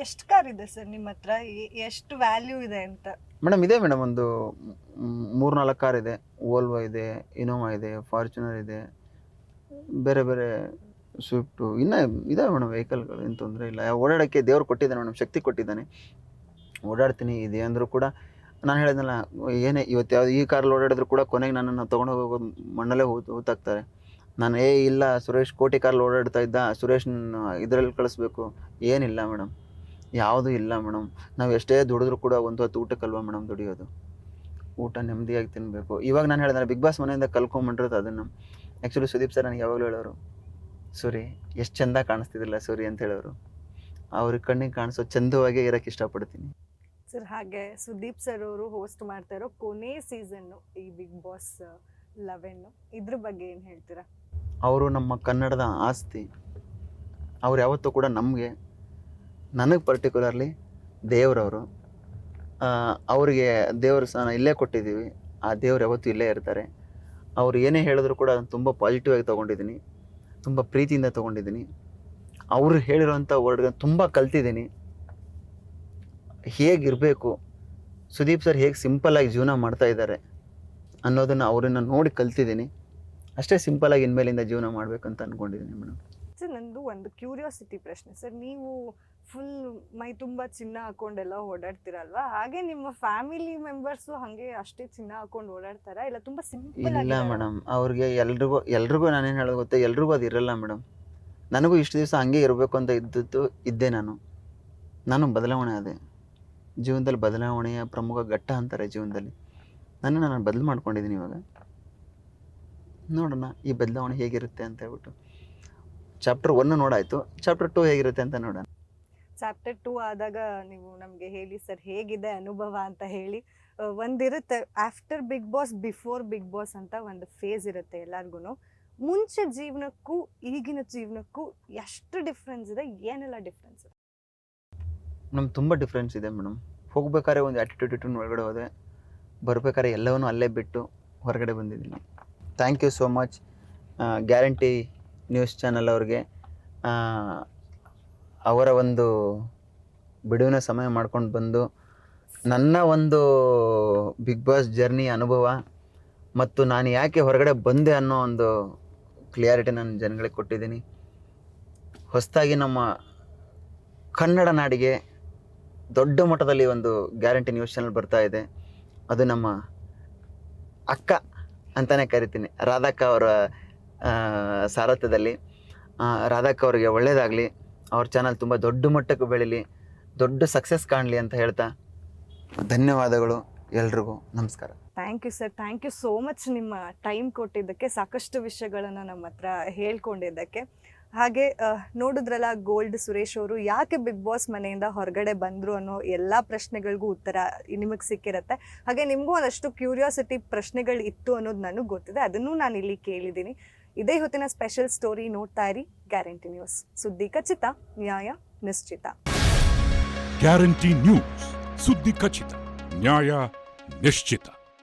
ಎಷ್ಟು ಕಾರ್ ಇದೆ ಸರ್ ನಿಮ್ಮ ಹತ್ರ? ಎಷ್ಟು ವ್ಯಾಲ್ಯೂ ಇದೆ ಅಂತ? ಮೇಡಮ್ ಇದೆ ಮೇಡಮ್, ಒಂದು 3-4 ಕಾರ್ ಇದೆ. ವೋಲ್ವೋ ಇದೆ, ಇನೋವಾ ಇದೆ, ಫಾರ್ಚುನರ್ ಇದೆ, ಬೇರೆ ಬೇರೆ ಸ್ವಿಫ್ಟು ಇನ್ನೂ ಇದಾವೆ ಮೇಡಮ್ ವೆಹಿಕಲ್ಗಳು. ಏನು ತೊಂದರೆ ಇಲ್ಲ. ಓಡಾಡೋಕ್ಕೆ ದೇವ್ರು ಕೊಟ್ಟಿದ್ದಾನೆ ಮೇಡಮ್, ಶಕ್ತಿ ಕೊಟ್ಟಿದ್ದಾನೆ. ಓಡಾಡ್ತೀನಿ. ಇದೆ ಅಂದರೂ ಕೂಡ ನಾನು ಹೇಳಿದ್ನಲ್ಲ, ಏನೇ ಇವತ್ತು ಯಾವುದು ಈ ಕಾರಲ್ಲಿ ಓಡಾಡಿದ್ರು ಕೂಡ ಕೊನೆಗೆ ನನ್ನನ್ನು ತೊಗೊಂಡು ಹೋಗೋದು ಮಣ್ಣಲ್ಲೇ ಹೂತಾಕ್ತಾರೆ. ನಾನು ಇಲ್ಲ ಸುರೇಶ್ ಕೋಟಿ ಕಾರಲ್ಲಿ ಓಡಾಡ್ತಾ ಇದ್ದ, ಸುರೇಶ್ನ ಇದರಲ್ಲಿ ಕಳಿಸ್ಬೇಕು, ಏನಿಲ್ಲ ಮೇಡಮ್, ಯಾವುದೂ ಇಲ್ಲ ಮೇಡಮ್. ನಾವು ಎಷ್ಟೇ ದುಡಿದ್ರೂ ಕೂಡ ಒಂದು ಹೊತ್ತು ಊಟಕ್ಕಲ್ವ ಮೇಡಮ್ ದುಡಿಯೋದು. ಊಟ ನೆಮ್ಮದಿಯಾಗಿ ತಿನ್ನಬೇಕು. ಇವಾಗ ನಾನು ಹೇಳಿದ್ರೆ ಬಿಗ್ ಬಾಸ್ ಮನೆಯಿಂದ ಕಲ್ಕೊಂಡ್ಬಿಟ್ಟಿರೋದು ಅದನ್ನು. ಆ್ಯಕ್ಚುಲಿ ಸುದೀಪ್ ಸರ್ ನನಗೆ ಯಾವಾಗಲೂ ಹೇಳೋರು, ಸೂರಿ ಎಷ್ಟು ಚೆಂದ ಕಾಣಿಸ್ತಿದ್ದಿಲ್ಲ ಸೂರಿ ಅಂತ ಹೇಳೋರು. ಅವ್ರಿಗೆ ಕಣ್ಣಿಗೆ ಕಾಣಿಸೋ ಚಂದವಾಗೇ ಇರೋಕ್ಕೆ ಇಷ್ಟಪಡ್ತೀನಿ ಸರ್. ಹಾಗೆ ಸುದೀಪ್ ಸರ್ ಅವರು ಹೋಸ್ಟ್ ಮಾಡ್ತಾ ಇರೋ ಕೊನೆ ಸೀಸನ್ನು ಈ ಬಿಗ್ ಬಾಸ್ 11, ಇದ್ರ ಬಗ್ಗೆ ಏನು ಹೇಳ್ತೀರಾ? ಅವರು ನಮ್ಮ ಕನ್ನಡದ ಆಸ್ತಿ. ಅವ್ರು ಯಾವತ್ತೂ ಕೂಡ ನನಗೆ ಪರ್ಟಿಕ್ಯುಲರ್ಲಿ ದೇವರವರು. ಅವರಿಗೆ ದೇವ್ರ ಸ್ಥಾನ ಇಲ್ಲೇ ಕೊಟ್ಟಿದ್ದೀವಿ. ಆ ದೇವ್ರು ಯಾವತ್ತೂ ಇಲ್ಲೇ ಇರ್ತಾರೆ. ಅವ್ರು ಏನೇ ಹೇಳಿದ್ರು ಕೂಡ ಅದನ್ನು ತುಂಬ ಪಾಸಿಟಿವ್ ಆಗಿ ತೊಗೊಂಡಿದ್ದೀನಿ, ತುಂಬ ಪ್ರೀತಿಯಿಂದ ತೊಗೊಂಡಿದ್ದೀನಿ. ಅವರು ಹೇಳಿರೋಂಥ ವರ್ಡ್ಗಳನ್ನ ತುಂಬ ಕಲ್ತಿದ್ದೀನಿ. ಹೇಗಿರಬೇಕು, ಸುದೀಪ್ ಸರ್ ಹೇಗೆ ಸಿಂಪಲ್ಲಾಗಿ ಜೀವನ ಮಾಡ್ತಾ ಇದ್ದಾರೆ ಅನ್ನೋದನ್ನು ಅವರನ್ನು ನೋಡಿ ಕಲ್ತಿದ್ದೀನಿ. ಅಷ್ಟೇ ಸಿಂಪಲ್ಲಾಗಿ ಇನ್ಮೇಲಿಂದ ಜೀವನ ಮಾಡಬೇಕಂತ ಅಂದ್ಕೊಂಡಿದ್ದೀನಿ ಮೇಡಮ್. ಸರ್, ನಂದು ಒಂದು ಕ್ಯೂರಿಯಾಸಿಟಿ ಪ್ರಶ್ನೆ ಸರ್. ನೀವು ಫುಲ್ ಮೈ ತುಂಬ ಚಿನ್ನ ಹಾಕೊಂಡೆಲ್ಲ ಓಡಾಡ್ತೀರಲ್ವಾ? ಹಾಗೆ ನಿಮ್ಮ ಫ್ಯಾಮಿಲಿ ಮೆಂಬರ್ಸು ಹಾಗೆ ಅಷ್ಟೇ ಚಿನ್ನ ಹಾಕೊಂಡು ಓಡಾಡ್ತಾರಾ, ಇಲ್ಲ ತುಂಬ ಸಿಂಪಲ್? ಇಲ್ಲ ಮೇಡಮ್, ಅವ್ರಿಗೆ ಎಲ್ರಿಗೂ ನಾನೇನು ಹೇಳೋದು ಗೊತ್ತಾ, ಎಲ್ರಿಗೂ ಅದು ಇರಲ್ಲ ಮೇಡಮ್. ನನಗೂ ಇಷ್ಟು ದಿವಸ ಹಂಗೆ ಇರಬೇಕು ಅಂತ ಇದ್ದೆ. ನಾನು ಬದಲಾವಣೆ ಆದೆ. ಜೀವನದಲ್ಲಿ ಬದಲಾವಣೆಯ ಪ್ರಮುಖ ಘಟ್ಟ ಅಂತಾರೆ ಜೀವನದಲ್ಲಿ. ನಾನು ಬದಲು ಮಾಡ್ಕೊಂಡಿದ್ದೀನಿ. ಇವಾಗ ನೋಡೋಣ ಈ ಬದಲಾವಣೆ ಹೇಗಿರುತ್ತೆ ಅಂತ ಹೇಳ್ಬಿಟ್ಟು. ಚಾಪ್ಟರ್ 1 ನೋಡಾಯಿತು, ಚಾಪ್ಟರ್ 2 ಹೇಗಿರುತ್ತೆ ಅಂತ ನೋಡೋಣ. ಚಾಪ್ಟರ್ 2 ಆದಾಗ ನೀವು ನಮಗೆ ಹೇಳಿ ಸರ್, ಹೇಗಿದೆ ಅನುಭವ ಅಂತ ಹೇಳಿ. ಒಂದಿರುತ್ತೆ after big boss before big boss ಅಂತ ಒಂದು ಫೇಸ್ ಇರುತ್ತೆ ಎಲ್ಲರಿಗೂ. ಮುಂಚೆ ಜೀವನಕ್ಕೂ ಈಗಿನ ಜೀವನಕ್ಕೂ ಎಷ್ಟು ಡಿಫ್ರೆನ್ಸ್ ಇದೆ, ಏನೆಲ್ಲ ಡಿಫ್ರೆನ್ಸ್ ಇದೆ? ನಮ್ಗೆ ತುಂಬ ಡಿಫ್ರೆನ್ಸ್ ಇದೆ ಮೇಡಮ್. ಹೋಗ್ಬೇಕಾದ್ರೆ ಒಂದು ಆ್ಯಟಿಟ್ಯೂಡ್ ಒಳಗಡೆ ಹೋದೆ, ಬರ್ಬೇಕಾದ್ರೆ ಎಲ್ಲವನ್ನೂ ಅಲ್ಲೇ ಬಿಟ್ಟು ಹೊರಗಡೆ ಬಂದಿದ್ದೀನಿ. Thank you so much guarantee news channel ಅವ್ರಿಗೆ. ಅವರ ಒಂದು ಬಿಡುವಿನ ಸಮಯ ಮಾಡ್ಕೊಂಡು ಬಂದು ನನ್ನ ಒಂದು ಬಿಗ್ ಬಾಸ್ ಜರ್ನಿ ಅನುಭವ ಮತ್ತು ನಾನು ಯಾಕೆ ಹೊರಗಡೆ ಬಂದೆ ಅನ್ನೋ ಒಂದು ಕ್ಲಿಯಾರಿಟಿ ನಾನು ಜನಗಳಿಗೆ ಕೊಟ್ಟಿದ್ದೀನಿ. ಹೊಸದಾಗಿ ನಮ್ಮ ಕನ್ನಡ ನಾಡಿಗೆ ದೊಡ್ಡ ಮಟ್ಟದಲ್ಲಿ ಒಂದು ಗ್ಯಾರಂಟಿ ನ್ಯೂಸ್ ಚಾನಲ್ ಬರ್ತಾ ಇದೆ. ಅದು ನಮ್ಮ ಅಕ್ಕ ಅಂತಲೇ ಕರಿತೀನಿ, ರಾಧಕ್ಕ ಅವರ ಸಾರಥ್ಯದಲ್ಲಿ. ರಾಧಕ್ಕ ಅವರಿಗೆ ಒಳ್ಳೆಯದಾಗಲಿ, ಅವ್ರ ಚಾನಲ್ ತುಂಬ ದೊಡ್ಡ ಮಟ್ಟಕ್ಕೆ ಬೆಳೀಲಿ, ದೊಡ್ಡ ಸಕ್ಸಸ್ ಕಾಣಲಿ ಅಂತ ಹೇಳ್ತಾ ಧನ್ಯವಾದಗಳು ಎಲ್ರಿಗೂ. ನಮಸ್ಕಾರ. Thank you sir, thank you so much ನಿಮ್ಮ ಟೈಮ್ ಕೊಟ್ಟಿದ್ದಕ್ಕೆ, ಸಾಕಷ್ಟು ವಿಷಯಗಳನ್ನು ನಮ್ಮ ಹತ್ರ ಹೇಳ್ಕೊಂಡಿದ್ದಕ್ಕೆ. ಹಾಗೆ ನೋಡಿದ್ರಲ್ಲ, ಗೋಲ್ಡ್ ಸುರೇಶ್ ಅವರು ಯಾಕೆ ಬಿಗ್ ಬಾಸ್ ಮನೆಯಿಂದ ಹೊರಗಡೆ ಬಂದರು ಅನ್ನೋ ಎಲ್ಲ ಪ್ರಶ್ನೆಗಳಿಗೂ ಉತ್ತರ ನಿಮಗೆ ಸಿಕ್ಕಿರುತ್ತೆ. ಹಾಗೆ ನಿಮಗೂ ಒಂದಷ್ಟು ಕ್ಯೂರಿಯಾಸಿಟಿ ಪ್ರಶ್ನೆಗಳು ಇತ್ತು ಅನ್ನೋದು ನನಗೆ ಗೊತ್ತಿದೆ, ಅದನ್ನು ನಾನು ಇಲ್ಲಿ ಕೇಳಿದ್ದೀನಿ. ಇದೇ ಹೊತ್ತಿನ ಸ್ಪೆಷಲ್ ಸ್ಟೋರಿ. ನೋಡ್ತಾ ಇರಿ ಗ್ಯಾರಂಟಿ ನ್ಯೂಸ್. ಸುದ್ದಿ ಖಚಿತ, ನ್ಯಾಯ ನಿಶ್ಚಿತ. ಗ್ಯಾರಂಟಿ ನ್ಯೂಸ್, ಸುದ್ದಿ ಖಚಿತ, ನ್ಯಾಯ ನಿಶ್ಚಿತ.